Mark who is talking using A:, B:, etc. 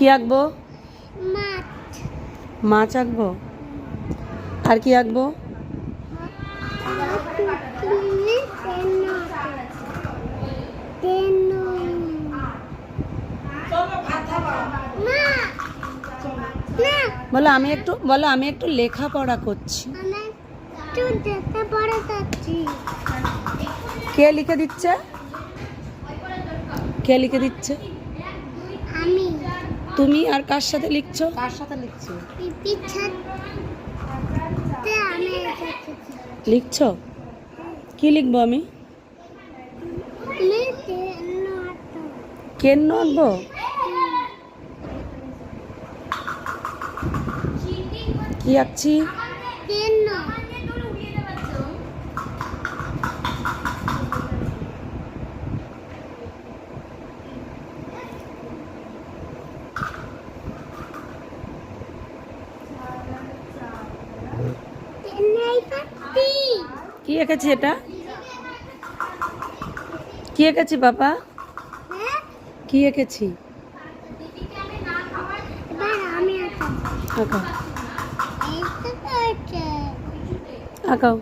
A: কি আঁকবো?
B: মাছ।
A: মাছ আঁকবো। আর কি আঁকবো? বলো আমি একটু লেখাপড়া করছি। কে লিখে দিচ্ছে? কে লিখে দিচ্ছে?
B: আমি।
A: তুমি আর কার সাথে লিখছো?
C: কার সাথে লিখছো?
A: লিখছো? কি লিখবো আমি? কেন আঁকবো? কি আঁকছি? কি এঁকেছি এটা? কি এঁকেছি বাবা? কি এঁকেছি? আঁকাও। আঁকাও।